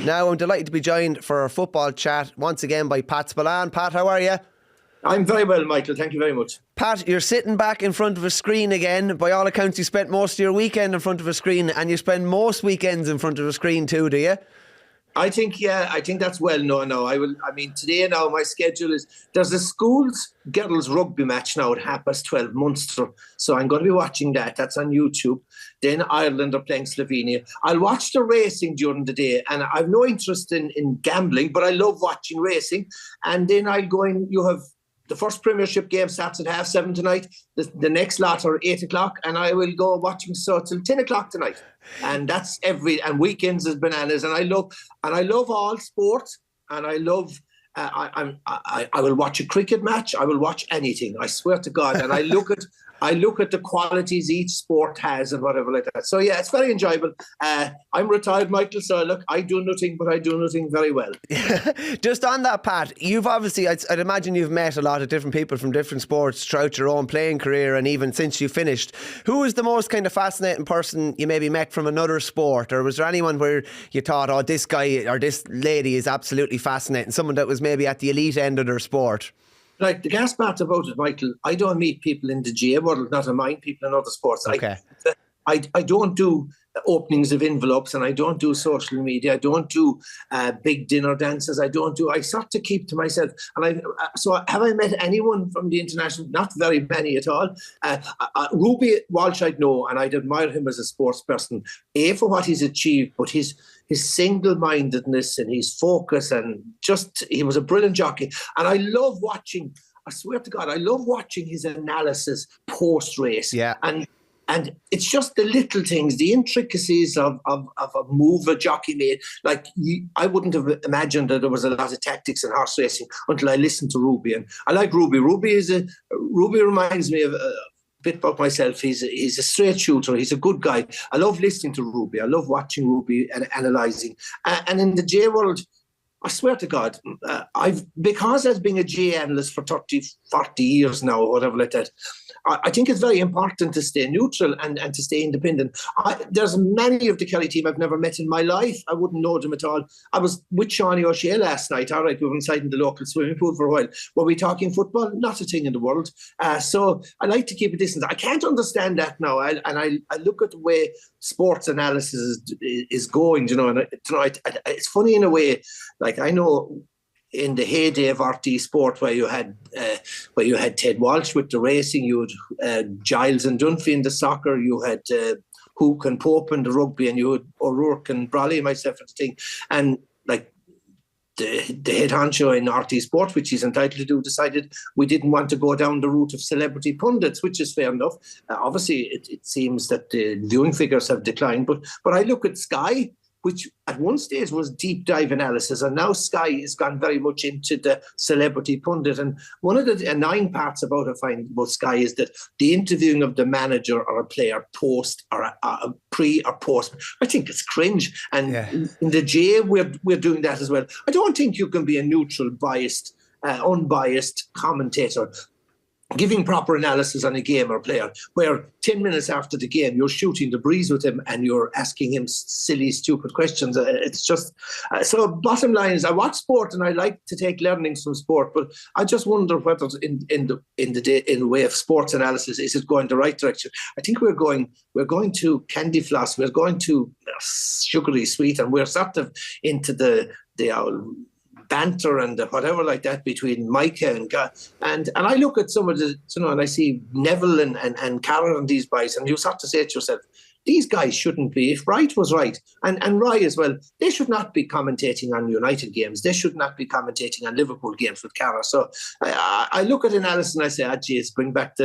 Now I'm delighted to be joined for our football chat once again by Pat Spillane. Pat, how are you? I'm very well, Michael. Thank you very much. Pat, you're sitting back in front of a screen again. By all accounts, you spent most of your weekend in front of a screen, and you spend most weekends in front of a screen too, do you? I think that's well known now. Today now my schedule is, there's a schools girls rugby match now at 12:30 Munster. So I'm going to be watching that. That's on YouTube. Then Ireland are playing Slovenia. I'll watch the racing during the day, and I've no interest in gambling, but I love watching racing. And then I'll go in, you have the first Premiership game starts at 7:30 tonight. The next lot are 8 o'clock, and I will go watching so till 10 o'clock tonight. And that's and weekends is bananas. And I love all sports, and I love. I will watch a cricket match. I will watch anything. I swear to God. And I look at the qualities each sport has and whatever like that. So yeah, it's very enjoyable. I'm retired, Michael. So look, I do nothing, but I do nothing very well. Just on that, Pat, you've obviously, I'd imagine you've met a lot of different people from different sports throughout your own playing career, and even since you finished. Who is the most kind of fascinating person you maybe met from another sport, or was there anyone where you thought, oh, this guy or this lady is absolutely fascinating? Someone that was maybe at the elite end of their sport? Like, the gas part about it, Michael, I don't meet people in the GAA world, not I mind people in other sports. Okay. I don't do openings of envelopes, and I don't do social media. I don't do big dinner dances. I sort of keep to myself. And so have I met anyone from the international? Not very many at all. Ruby Walsh I'd know, and I'd admire him as a sports person, for what he's achieved, but his single-mindedness and his focus, and just, he was a brilliant jockey. And I love watching, I swear to God, I love watching his analysis post-race. Yeah. And it's just the little things, the intricacies of a move a jockey made. Like, I wouldn't have imagined that there was a lot of tactics in horse racing until I listened to Ruby. And I like Ruby. Ruby reminds me of a bit about myself. He's a straight shooter. He's a good guy. I love listening to Ruby. I love watching Ruby and analysing. And in the J world, I swear to God, because I've been a GAA analyst for 30, 40 years now, or whatever like that, I think it's very important to stay neutral and to stay independent. There's many of the Kerry team I've never met in my life. I wouldn't know them at all. I was with Shawnee O'Shea last night. All right, we were inside in the local swimming pool for a while. Were we talking football? Not a thing in the world. So I like to keep a distance. I can't understand that now. I look at the way sports analysis is going, and it's funny in a way. Like, I know in the heyday of RT Sport, where you had Ted Walsh with the racing, you had Giles and Dunphy in the soccer, you had Hook and Pope in the rugby, and you had O'Rourke and Brawley and myself at the thing. And like the head honcho in RT Sport, which he's entitled to do, decided we didn't want to go down the route of celebrity pundits, which is fair enough. Obviously, it seems that the viewing figures have declined, but I look at Sky, which at one stage was deep dive analysis, and now Sky has gone very much into the celebrity pundit. And one of the annoying parts about Sky is that the interviewing of the manager or a player post or pre or post, I think it's cringe. And in the GAA, we're doing that as well. I don't think you can be a neutral, unbiased commentator giving proper analysis on a game or player, where 10 minutes after the game, you're shooting the breeze with him and you're asking him silly, stupid questions. It's just... so bottom line is, I watch sport and I like to take learnings from sport, but I just wonder whether in the way of sports analysis, is it going the right direction? I think we're going to candy floss, we're going to sugary sweet, and we're sort of into the banter and whatever like that between Micah and I look at some of the, and I see Neville and Carroll and these guys, and you start to say to yourself, these guys shouldn't be, if Wright was right, and Rye as well, they should not be commentating on United games. They should not be commentating on Liverpool games with Carroll. So I look at analysis and I say, geez, bring back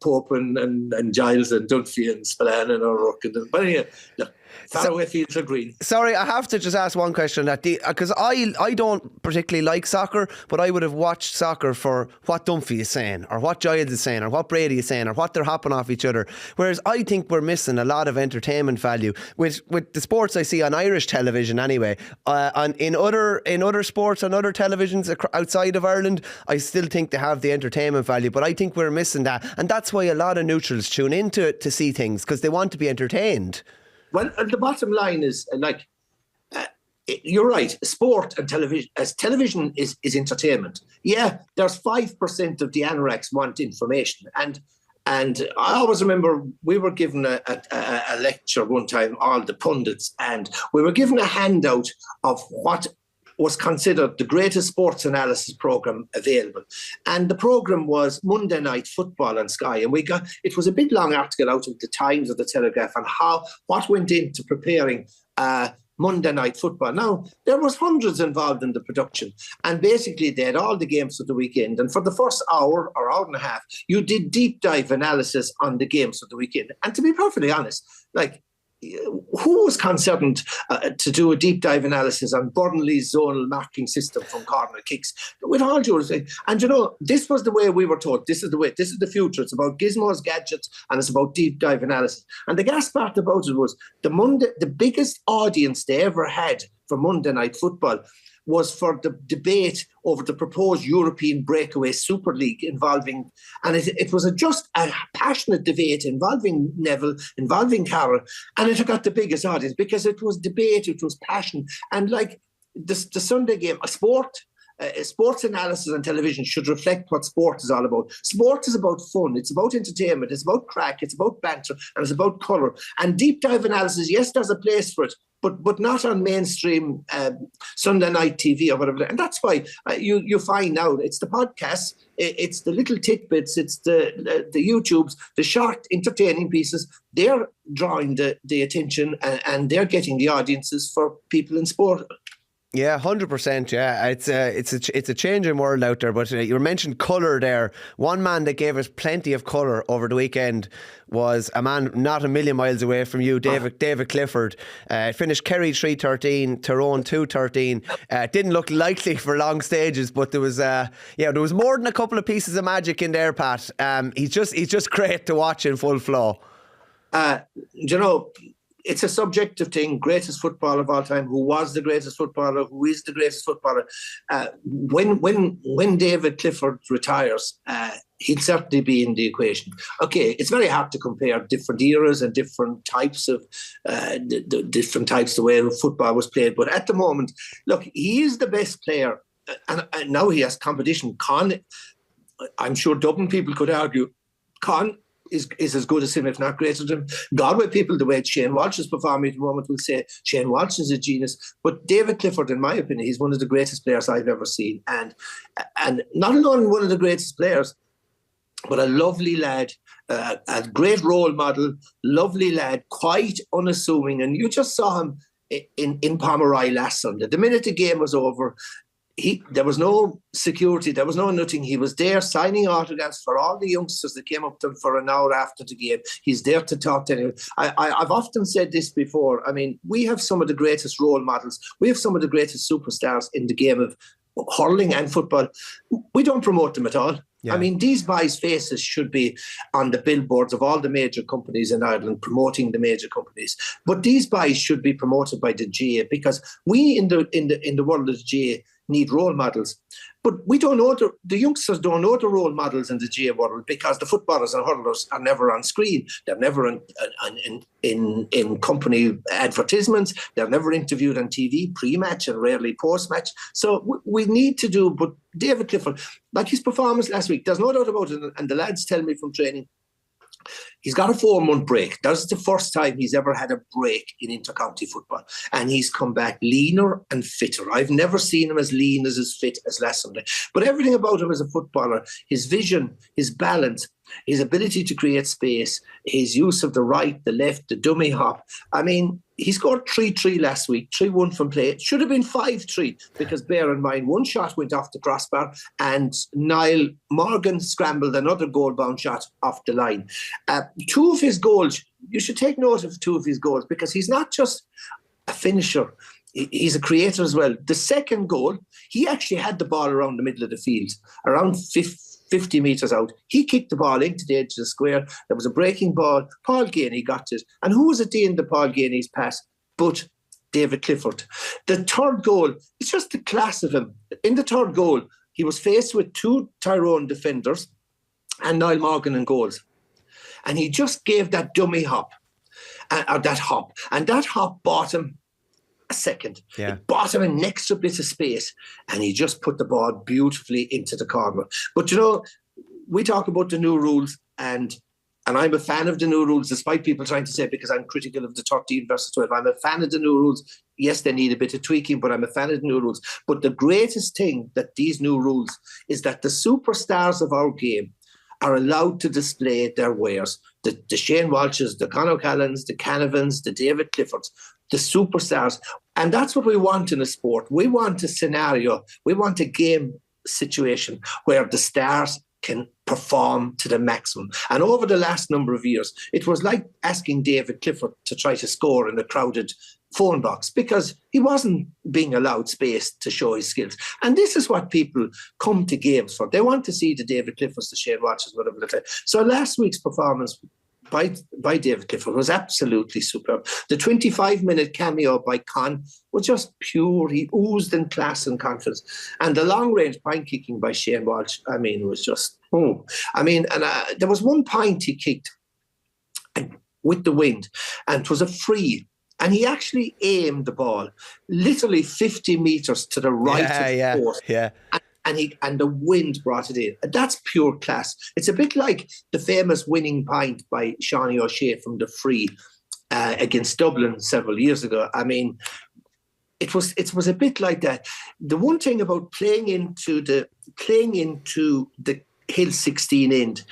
Pope and Giles and Dunphy and Spillane and O'Rourke. But anyway, look, far away fields are green. Sorry, I have to just ask one question, because I don't particularly like soccer, but I would have watched soccer for what Dunphy is saying, or what Giles is saying, or what Brady is saying, or what they're hopping off each other. Whereas I think we're missing a lot of entertainment value with the sports I see on Irish television anyway. In other sports on other televisions outside of Ireland, I still think they have the entertainment value, but I think we're missing that, and that's why a lot of neutrals tune into it to see things, because they want to be entertained. Well, the bottom line is, You're right. Sport and television is entertainment. Yeah, there's 5% of the anoraks want information, and I always remember we were given a lecture one time, all the pundits, and we were given a handout of what was considered the greatest sports analysis program available. And the program was Monday Night Football on Sky. And it was a big long article out of the Times or the Telegraph on what went into preparing Monday Night Football. Now, there was hundreds involved in the production, and basically they had all the games of the weekend. And for the first hour or hour and a half, you did deep dive analysis on the games of the weekend. And to be perfectly honest, who was concerned to do a deep dive analysis on Burnley's zonal marking system from corner kicks? With all due respect, and this was the way we were told. This is the way. This is the future. It's about gizmos, gadgets, and it's about deep dive analysis. And the gas part about it was the biggest audience they ever had for Monday Night Football was for the debate over the proposed European breakaway Super League involving, and it was just a passionate debate involving Neville, involving Carroll, and it got the biggest audience because it was debate, it was passion, and like the Sunday game, sports analysis on television should reflect what sport is all about. Sport is about fun, it's about entertainment, it's about crack, it's about banter, and it's about colour. And deep dive analysis, yes, there's a place for it, but not on mainstream Sunday night TV or whatever. And that's why you find now it's the podcasts, it's the little tidbits, it's the YouTubes, the short entertaining pieces. They're drawing the attention and they're getting the audiences for people in sport. Yeah, 100%. Yeah, it's a changing world out there. But you mentioned colour there. One man that gave us plenty of colour over the weekend was a man not a million miles away from you, David Clifford. Finished Kerry 3-13, Tyrone 2-13. Didn't look likely for long stages, but there was more than a couple of pieces of magic in there, Pat. He's just great to watch in full flow. It's a subjective thing. Greatest footballer of all time. Who was the greatest footballer? Who is the greatest footballer? When David Clifford retires, he'll certainly be in the equation. Okay, it's very hard to compare different eras and different types of the way football was played. But at the moment, look, he is the best player, and now he has competition. I'm sure Dublin people could argue, is as good as him, if not greater than him. Galway people, the way Shane Walsh is performing at the moment, will say Shane Walsh is a genius. But David Clifford, in my opinion, he's one of the greatest players I've ever seen. And not alone one of the greatest players, but a lovely lad, a great role model, lovely lad, quite unassuming. And you just saw him in Pomeroy last Sunday. The minute the game was over, there was no security, there was no nothing. He was there signing autographs for all the youngsters that came up to him for an hour after the game. He's there to talk to anyone. I've often said this before. I mean, we have some of the greatest role models. We have some of the greatest superstars in the game of hurling and football. We don't promote them at all. Yeah. I mean, these boys' faces should be on the billboards of all the major companies in Ireland, promoting the major companies. But these boys should be promoted by the GAA, because we in the world of the GAA need role models. But we don't know, the youngsters don't know the role models in the GAA world, because the footballers and hurlers are never on screen. They're never in company advertisements. They're never interviewed on TV pre-match and rarely post-match. So we need to do, but David Clifford, like his performance last week, there's no doubt about it, and the lads tell me from training, he's got a 4-month break. That's the first time he's ever had a break in intercounty football. And he's come back leaner and fitter. I've never seen him as lean, as fit as last Sunday. But everything about him as a footballer, his vision, his balance, his ability to create space, his use of the right, the left, the dummy hop. I mean, he scored 3-3 last week, 3-1 from play. It should have been 5-3, because bear in mind, one shot went off the crossbar and Niall Morgan scrambled another goal-bound shot off the line. 2 of his goals, you should take note of 2 of his goals, because he's not just a finisher, he's a creator as well. The second goal, he actually had the ball around the middle of the field, around 50 metres out. He kicked the ball into the edge of the square. There was a breaking ball. Paul Ganey got it. And who was at the end of Paul Ganey's pass but David Clifford? The third goal, it's just the class of him. In the third goal, he was faced with 2 Tyrone defenders and Niall Morgan in goals. And he just gave that dummy hop, or that hop. And that hop bought him a second. Yeah. It bought him an extra bit of space, and he just put the ball beautifully into the corner. But we talk about the new rules, and I'm a fan of the new rules, despite people trying to say, because I'm critical of the 13 versus 12. I'm a fan of the new rules. Yes, they need a bit of tweaking, but I'm a fan of the new rules. But the greatest thing that these new rules is that the superstars of our game are allowed to display their wares. The Shane Walshes, the Conor Callans, the Canavans, the David Cliffords, the superstars. And that's what we want in a sport. We want a scenario, we want a game situation where the stars can perform to the maximum. And over the last number of years, it was like asking David Clifford to try to score in a crowded phone box, because he wasn't being allowed space to show his skills. And this is what people come to games for. They want to see the David Cliffords, the Shane Watches, whatever they say. So last week's performance by David Clifford was absolutely superb. The 25-minute cameo by Con was just pure. He oozed in class and confidence. And the long-range pint kicking by Shane Walsh, was just, there was one pint he kicked with the wind, and it was a free. And he actually aimed the ball literally 50 metres to the right of the post. Yeah. And the wind brought it in. And that's pure class. It's a bit like the famous winning pint by Seanie O'Shea from the free against Dublin several years ago. It was a bit like that. The one thing about playing into the Hill 16 end,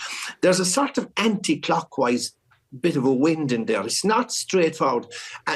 there's a sort of anti-clockwise bit of a wind in there. It's not straightforward.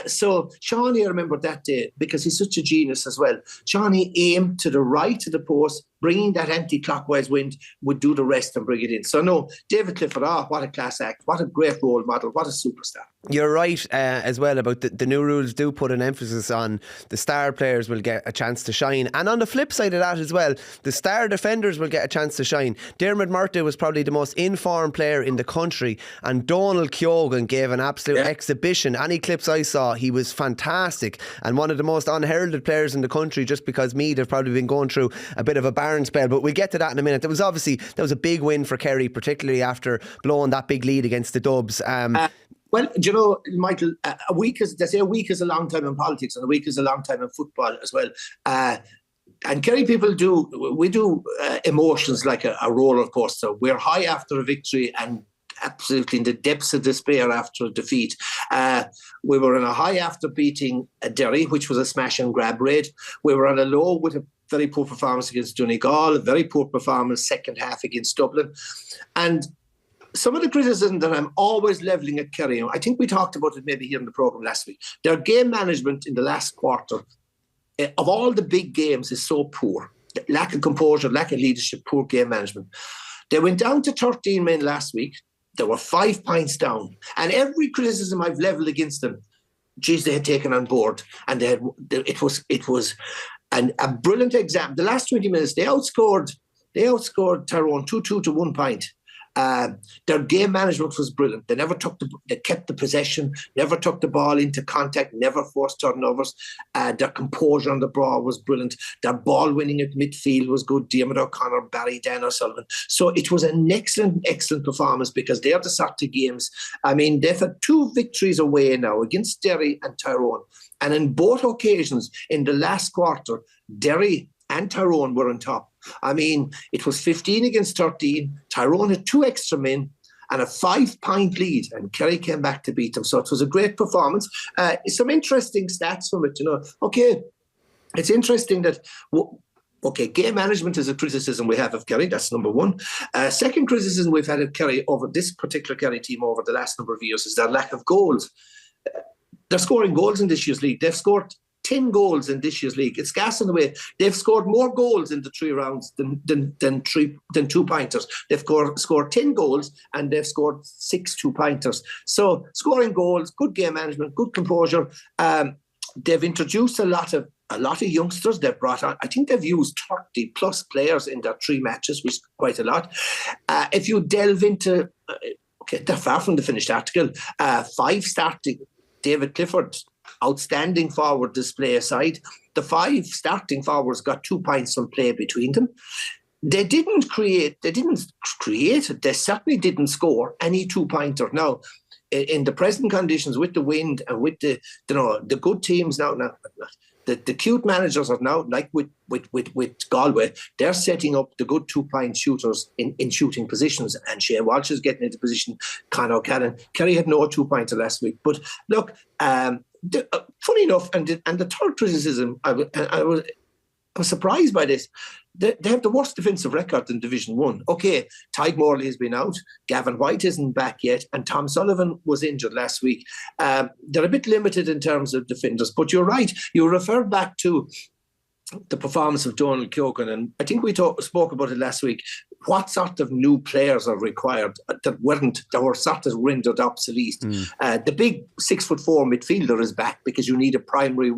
So Seanie, I remember that day, because he's such a genius as well. Seanie aimed to the right of the post, bringing that anti-clockwise wind, would do the rest and bring it in. So no, David Clifford, what a class act, what a great role model, what a superstar. You're right as well about the new rules do put an emphasis on the star players will get a chance to shine, and on the flip side of that as well, the star defenders will get a chance to shine. Dermot Murtagh was probably the most informed player in the country, and Donald Keoghan gave an absolute exhibition. Any clips I saw, he was fantastic, and one of the most unheralded players in the country, just because Meath have probably been going through a bit of a barren spell, but we'll get to that in a minute. That was a big win for Kerry, particularly after blowing that big lead against the Dubs. Well, Michael, a week is a long time in politics, and a week is a long time in football as well. And Kerry people do emotions like a roller coaster. We're high after a victory and absolutely in the depths of despair after a defeat. We were on a high after beating Derry, which was a smash and grab raid. We were on a low with a very poor performance against Donegal, a very poor performance second half against Dublin. And some of the criticism that I'm always levelling at Kerry, I think we talked about it maybe here in the programme last week, their game management in the last quarter of all the big games is so poor. Lack of composure, lack of leadership, poor game management. They went down to 13 men last week. They were 5 points down. And every criticism I've levelled against them, they had taken on board. And it was a brilliant example. The last 20 minutes, they outscored Tyrone 2-2 to 1 point. Their game management was brilliant. They kept the possession, never took the ball into contact, never forced turnovers. Their composure on the ball was brilliant. Their ball winning at midfield was good. Diarmuid O'Connor, Barry, Dan O'Sullivan. So it was an excellent performance, because they are the sort of games. They've had 2 victories away now against Derry and Tyrone. And in both occasions, in the last quarter, Derry and Tyrone were on top. It was 15 against 13. Tyrone had 2 extra men and a 5-point lead, and Kerry came back to beat them. So it was a great performance. Some interesting stats from it, Okay, it's interesting that, game management is a criticism we have of Kerry. That's number one. Second criticism we've had of Kerry over this particular Kerry team over the last number of years is their lack of goals. They're scoring goals in this year's league. They've scored 10 goals in this year's league. It's gas in the way. They've scored more goals in the 3 rounds than 2-pointers. They've scored 10 goals and they've scored 6 2-pointers. So scoring goals, good game management, good composure. They've introduced a lot of youngsters they've brought on. I think they've used 30 plus players in their 3 matches, which is quite a lot. If you delve into, they're far from the finished article. 5 starting, David Clifford, outstanding forward display aside, the 5 starting forwards got 2 points from play between them. They didn't create, they certainly didn't score any 2-pointer. Now, in the present conditions with the wind and with the good teams now the cute managers are now, like with Galway, they're setting up the good 2-point shooters in shooting positions, and Shane Walsh is getting into position. Conor O'Callaghan, Kerry had no 2-pointer last week, but look, funny enough, and the third criticism, I was surprised by this. They have the worst defensive record in Division 1. Okay, Tadhg Morley has been out, Gavin White isn't back yet, and Tom Sullivan was injured last week. They're a bit limited in terms of defenders, but you're right. You refer back to the performance of Donald Keoghan, and I think we spoke about it last week. What sort of new players are required that were sort of rendered obsolete? The big 6'4" midfielder is back because you need a primary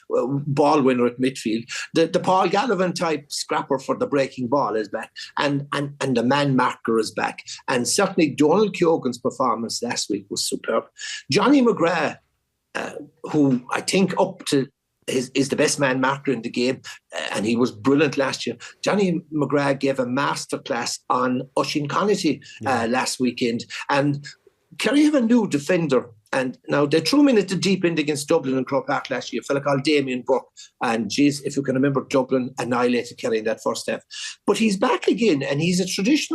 ball winner at midfield. The Paul Gallivan type scrapper for the breaking ball is back, and the man marker is back. And certainly Donald Keoghan's performance last week was superb. Johnny McGrath, who I think up to is the best man marker in the game, and he was brilliant last year. Johnny McGrath gave a masterclass on Oisín Connaughton last weekend, and Kerry have a new defender. And now they threw him in at the deep end against Dublin and Croke Park last year, a fella called Damien Burke. And geez, if you can remember, Dublin annihilated Kerry in that first half. But he's back again, and he's he's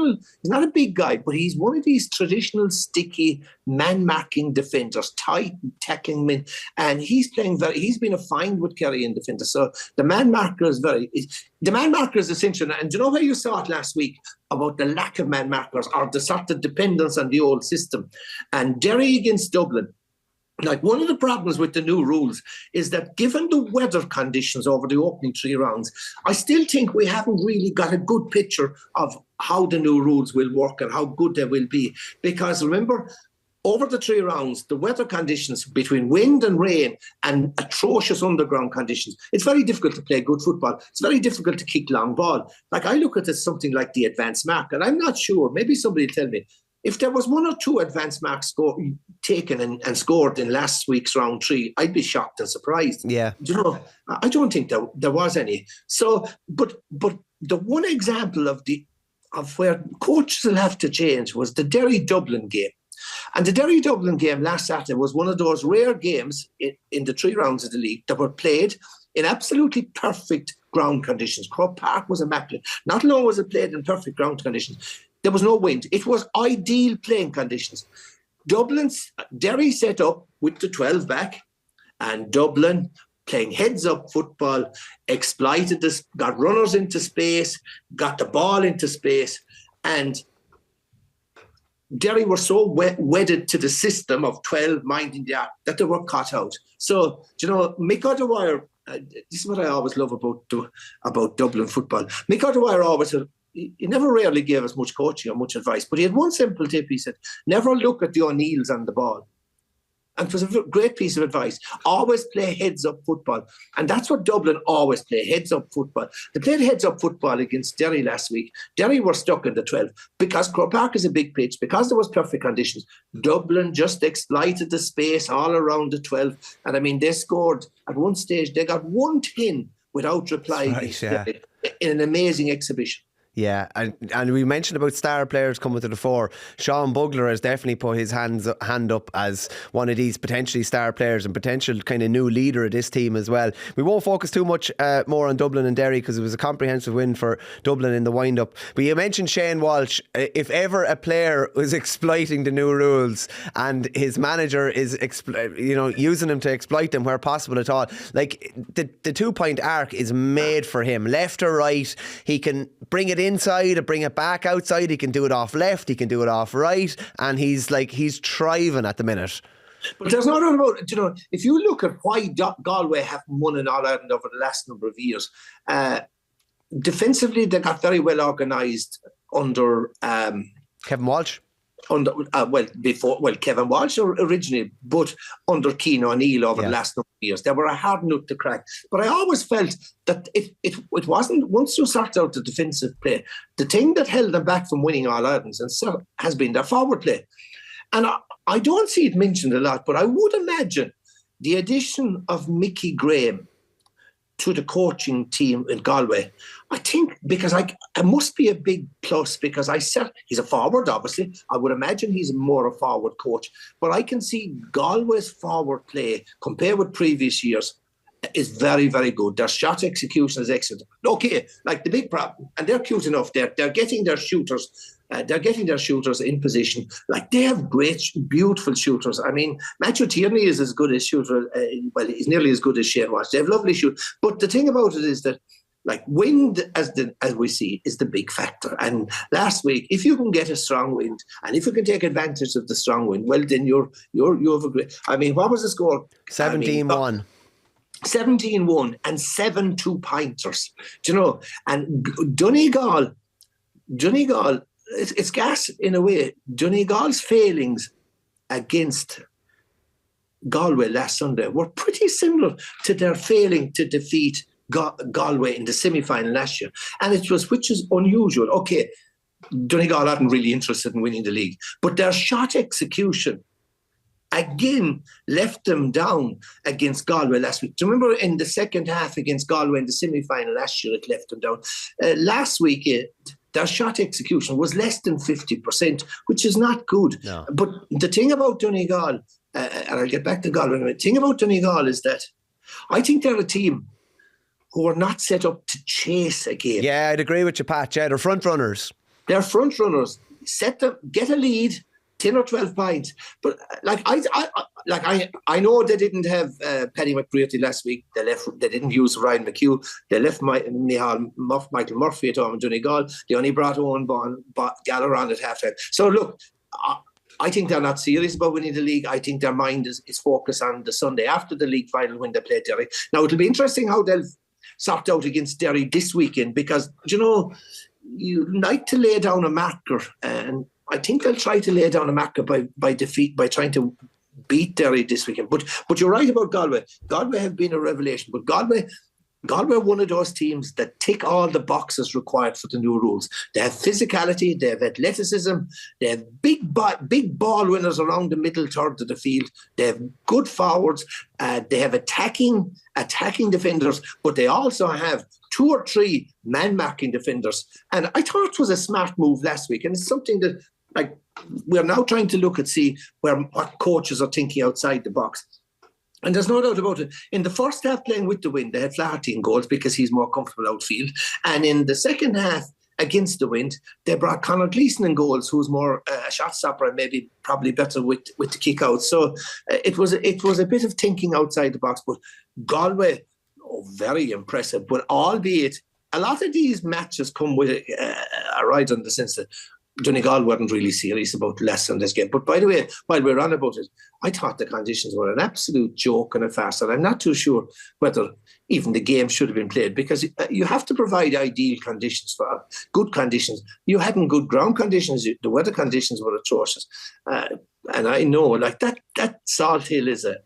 not a big guy, but he's one of these traditional sticky man-marking defenders, tight tackling men. And he's been a find with Kerry in defender. So the man marker is essential. And do you know where you saw it last week about the lack of man markers or the sort of dependence on the old system? And Derry against Dublin. Like, one of the problems with the new rules is that given the weather conditions over the opening 3 rounds, I still think we haven't really got a good picture of how the new rules will work and how good they will be. Because remember, over the 3 rounds, the weather conditions between wind and rain and atrocious underground conditions, it's very difficult to play good football. It's very difficult to kick long ball. Like, I look at it something like the advanced mark, and I'm not sure, maybe somebody will tell me, if there was 1 or 2 advanced marks taken and scored in last week's round 3, I'd be shocked and surprised. Yeah. You know, I don't think there was any. So, but the one example of where coaches will have to change was the Derry-Dublin game. And the Derry-Dublin game last Saturday was one of those rare games in the 3 rounds of the league that were played in absolutely perfect ground conditions. Croke Park was immaculate. Not only was it played in perfect ground conditions, there was no wind. It was ideal playing conditions. Derry set up with the 12 back, and Dublin playing heads-up football, exploited this, got runners into space, got the ball into space, and Derry were so wedded to the system of 12 minding the arc that they were caught out. So, you know, Mick O'Dwyer, this is what I always love about Dublin football. Mick O'Dwyer always he never rarely gave us much coaching or much advice, but he had one simple tip. He said, never look at the O'Neills on the ball. And it was a great piece of advice. Always play heads-up football. And that's what Dublin always play, heads-up football. They played heads-up football against Derry last week. Derry were stuck in the 12. Because Croke Park is a big pitch, because there was perfect conditions, Dublin just exploited the space all around the 12. And I mean, they scored at one stage. They got 1-10 without reply in an amazing exhibition. Yeah, and we mentioned about star players coming to the fore. Sean Bugler has definitely put his hand up as one of these potentially star players and potential kind of new leader of this team as well. We won't focus too much more on Dublin and Derry because it was a comprehensive win for Dublin in the wind-up. But you mentioned Shane Walsh. If ever a player was exploiting the new rules and his manager is using him to exploit them where possible at all, like the 2-point arc is made for him. Left or right, he can bring it inside or bring it back outside. He can do it off left, he can do it off right, and he's thriving at the minute. But there's no doubt about it. If you look at why Galway have won in All-Ireland over the last number of years, defensively they got very well organised under Kevin Walsh. Kevin Walsh originally, but under Cian O'Neill over the last number of years. They were a hard nut to crack. But I always felt that it wasn't, once you sort out the defensive play, the thing that held them back from winning All-Irelands has been their forward play. And I don't see it mentioned a lot, but I would imagine the addition of Mickey Graham to the coaching team in Galway. I think because it must be a big plus because he's a forward, obviously. I would imagine he's more a forward coach. But I can see Galway's forward play compared with previous years is very, very good. Their shot execution is excellent. Okay, like the big problem, and they're cute enough. They're getting their shooters. They're getting their shooters in position. Like they have great, beautiful shooters. I mean, Matthew Tierney is as good a shooter. Well, he's nearly as good as Shane Walsh. They have lovely shooters. But the thing about it is that, like wind, as we see, is the big factor. And last week, if you can get a strong wind, and if you can take advantage of the strong wind, well, then you have a great. I mean, what was the score? 17-1. 17-1 and 7 2-pointers, do you know? And Donegal, it's gas in a way. Donegal's failings against Galway last Sunday were pretty similar to their failing to defeat Galway in the semi-final last year. And which is unusual. Okay, Donegal aren't really interested in winning the league, but their shot execution again left them down against Galway last week. Do you remember in the second half against Galway in the semi-final last year, it left them down? Last week, their shot execution was less than 50%, which is not good. No. But the thing about Donegal, and I'll get back to Galway, the thing about Donegal is that I think they're a team who are not set up to chase a game. Yeah, I'd agree with you, Pat. Yeah, they're front runners. They're front runners. Get a lead, 10 or 12 points. But I know they didn't have Paddy McBrearty last week. They didn't use Ryan McHugh. They left Michael Murphy at home in Donegal. They only brought Owen Gallagher on at halftime. So look, I think they're not serious about winning the league. I think their mind is focused on the Sunday after the league final when they play Derry. Now it'll be interesting how they'll sort out against Derry this weekend because, you know, you like to lay down a marker, and I think they'll try to lay down a marker by trying to beat Derry this weekend. But you're right about Galway. Galway have been a revelation, but Galway are one of those teams that tick all the boxes required for the new rules. They have physicality, they have athleticism, they have big ball winners around the middle third of the field. They have good forwards. They have attacking defenders, but they also have 2 or 3 man-marking defenders. And I thought it was a smart move last week, and it's something that we're now trying to look at, see what coaches are thinking outside the box. And there's no doubt about it. In the first half, playing with the wind, they had Flaherty in goals because he's more comfortable outfield. And in the second half, against the wind, they brought Conor Gleeson in goals, who's more a shot stopper and probably better with the kick out. So it was a bit of thinking outside the box. But Galway, very impressive. But albeit, a lot of these matches come with a ride on the sense that Donegal weren't really serious about less on this game. But by the way, while we're on about it, I thought the conditions were an absolute joke and a farce. And I'm not too sure whether even the game should have been played because you have to provide ideal conditions for good conditions. You hadn't good ground conditions. The weather conditions were atrocious. And I know that Salt Hill is a...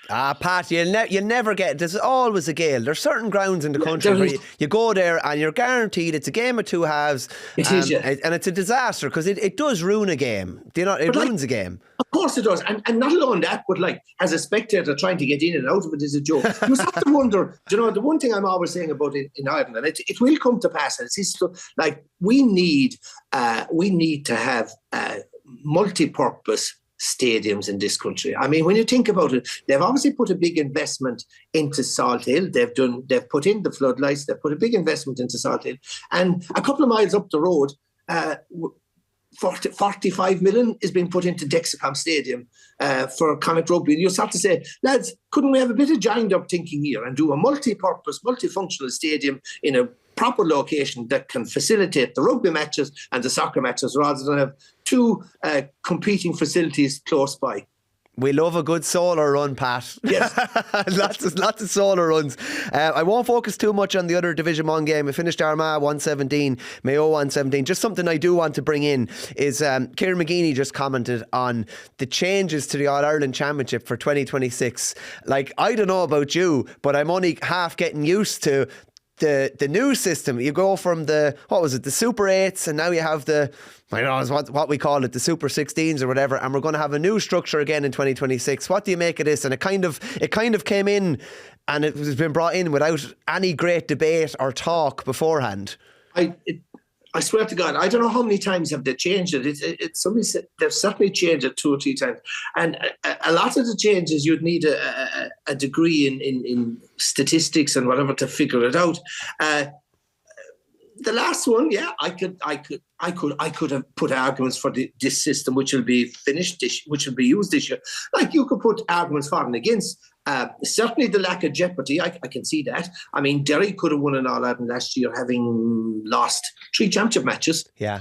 Pat, you never get. There's always a gale. There's certain grounds in the country where you go there and you're guaranteed it's a game of 2 halves. It is, yeah. And it's a disaster because it does ruin a game. It ruins a game. Of course it does. And not alone that, but as a spectator trying to get in and out of it is a joke. You have to wonder, the one thing I'm always saying about it in Ireland, and it will come to pass, and it's we need to have multi-purpose stadiums in this country. I mean, when you think about it, they've obviously put a big investment into Salt Hill. They've put in the floodlights. They've put a big investment into Salt Hill. And a couple of miles up the road, 45 million is being put into Dexicon Stadium for Connacht Rugby. And you start to say, lads, couldn't we have a bit of joined up thinking here and do a multi-purpose, multifunctional stadium in a proper location that can facilitate the rugby matches and the soccer matches rather than have 2 competing facilities close by? We love a good solar run, Pat. Yes. lots of solar runs. I won't focus too much on the other Division 1 game. It finished Armagh 117, Mayo 117. Just something I do want to bring in is Kieran McGeeney just commented on the changes to the All-Ireland Championship for 2026. I don't know about you, but I'm only half getting used to the new system. You go from the Super 8s, and now you have I don't know what we call it, the Super 16s or whatever, and we're going to have a new structure again in 2026. What do you make of this? And it kind of came in, and it has been brought in without any great debate or talk beforehand. I swear to God, I don't know how many times have they changed it. It's somebody said they've certainly changed it 2 or 3 times. And a lot of the changes, you'd need a degree in statistics and whatever to figure it out. The last one, yeah, I could have put arguments for this system, which will be which will be used this year. Like, you could put arguments for and against. Certainly the lack of jeopardy, I can see that. I mean, Derry could have won an All-Ireland last year, having lost 3 championship matches. Yeah.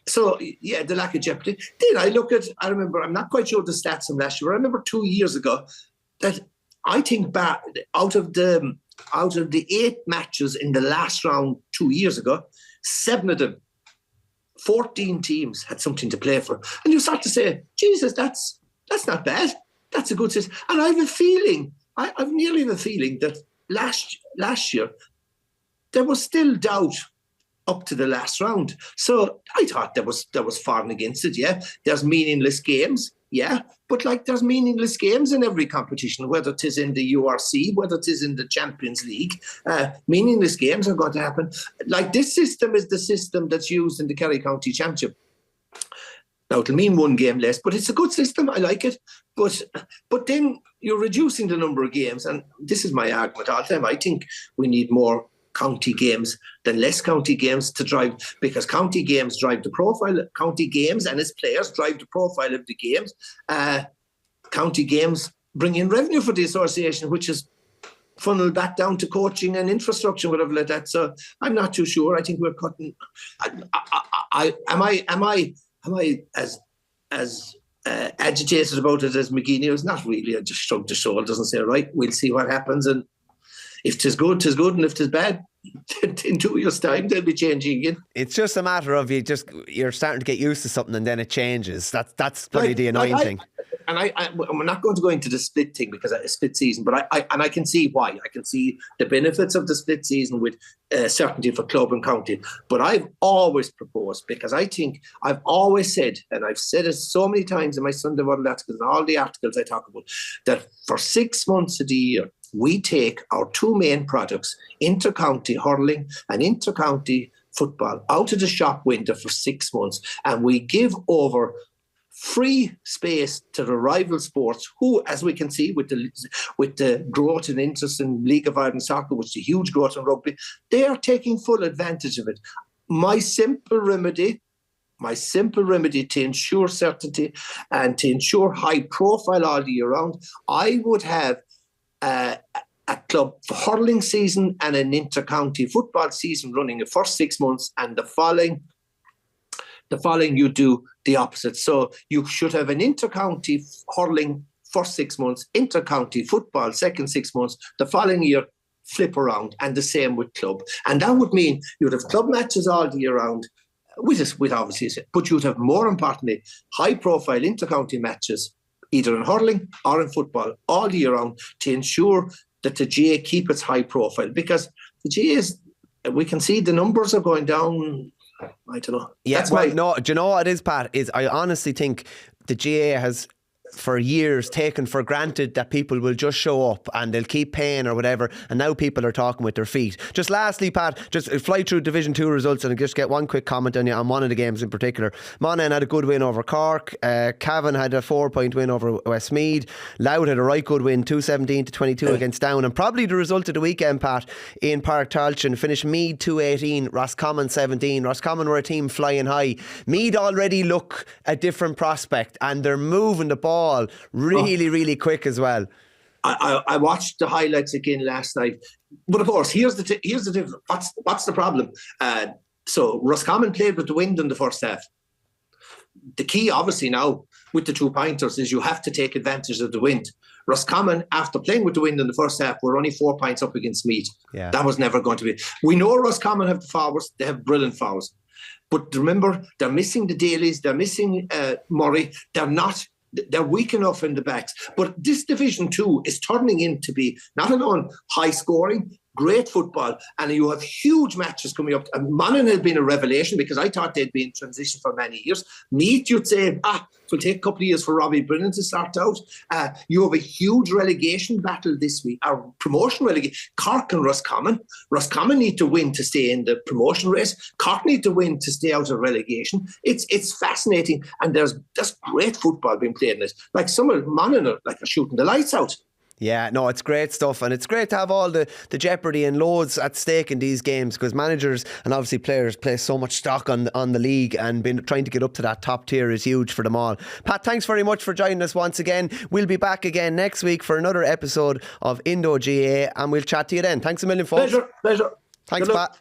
So, yeah, the lack of jeopardy. Then I remember, I'm not quite sure the stats from last year, but I remember 2 years ago that I think back, out of the 8 matches in the last round 2 years ago, 7 of them, 14 teams had something to play for. And you start to say, Jesus, that's not bad. That's a good system. And I have a feeling, I've nearly a feeling that last year, there was still doubt up to the last round. So I thought there was for and against it, yeah. There's meaningless games, yeah. But like, there's meaningless games in every competition, whether it is in the URC, whether it is in the Champions League. Meaningless games are going to happen. Like, this system is the system that's used in the Kerry County Championship. Now, it'll mean 1 game less, but it's a good system. I like it. But then you're reducing the number of games. And this is my argument all the time. I think we need more county games than less county games to drive, because county games drive the profile. County games and its players drive the profile of the games. County games bring in revenue for the association, which is funneled back down to coaching and infrastructure, whatever like that. So I'm not too sure. I think we're cutting. Am I as agitated about it as McGeaney? It was not really. I just shrugged the shoulders and said, right, we'll see what happens. And if 'tis good, 'tis good. And if 'tis bad, in 2 years' time, they'll be changing again. It's just a matter of you're starting to get used to something, and then it changes. That's probably the annoying thing. And we're not going to go into the split thing, because it's a split season, but I can see why. I can see the benefits of the split season with certainty for club and county. But I've always proposed, because I think I've always said, and I've said it so many times in my Sunday World articles and all the articles I talk about, that for 6 months of the year, we take our 2 main products, inter-county hurling and inter-county football, out of the shop window for 6 months, and we give over free space to the rival sports, who, as we can see with the growth and interest in League of Ireland soccer, which is a huge growth in rugby, they are taking full advantage of it. My simple remedy to ensure certainty and to ensure high profile all year round, I would have a club hurling season and an inter-county football season running the first 6 months, and the following you do the opposite. So you should have an inter-county hurling first 6 months, inter-county football second 6 months, the following year flip around, and the same with club. And that would mean you'd have club matches all the year round, with obviously, but you'd have, more importantly, high-profile inter-county matches, either in hurling or in football, all the year round, to ensure that the GAA keep its high profile. Because the GAA is, we can see the numbers are going down. I don't know. Yeah, no, do you know what it is, Pat? I honestly think the GAA has, for years, taken for granted that people will just show up and they'll keep paying or whatever, and now people are talking with their feet. Just lastly, Pat, just fly through Division 2 results and just get one quick comment on you on one of the games in particular. Monaghan had a good win over Cork. Cavan had a 4-point win over Westmeath. Louth had a right good win, 2-17-22 against Down. And probably the result of the weekend, Pat, in Park Talchin, finished Meath 2-18, Roscommon 17. Roscommon were a team flying high. Meath already look a different prospect, and they're moving the ball really quick as well. I watched the highlights again last night, but of course, here's the difference. What's the problem? So Roscommon played with the wind in the first half. The key, obviously, now with the 2 pointers is you have to take advantage of the wind. Roscommon, after playing with the wind in the first half, were only 4 points up against Meath. Yeah. That was never going to be. We know Roscommon have the forwards; they have brilliant forwards, but remember, they're missing the Dailies, they're missing Murray. They're weak enough in the backs. But this Division 2 is turning into be not alone high scoring, great football, and you have huge matches coming up. And Monaghan had been a revelation because I thought they'd been in transition for many years. Meath, you'd say, it will take a couple of years for Robbie Brennan to start out. You have a huge relegation battle this week, or promotion relegation. Cork and Roscommon. Roscommon need to win to stay in the promotion race. Cork need to win to stay out of relegation. It's fascinating, and there's great football being played in it. Like some of Monaghan are shooting the lights out. Yeah, no, it's great stuff, and it's great to have all the jeopardy and loads at stake in these games, because managers and obviously players place so much stock on the league, and trying to get up to that top tier is huge for them all. Pat, thanks very much for joining us once again. We'll be back again next week for another episode of Indo GAA, and we'll chat to you then. Thanks a million, folks. Pleasure. Thanks, Pat.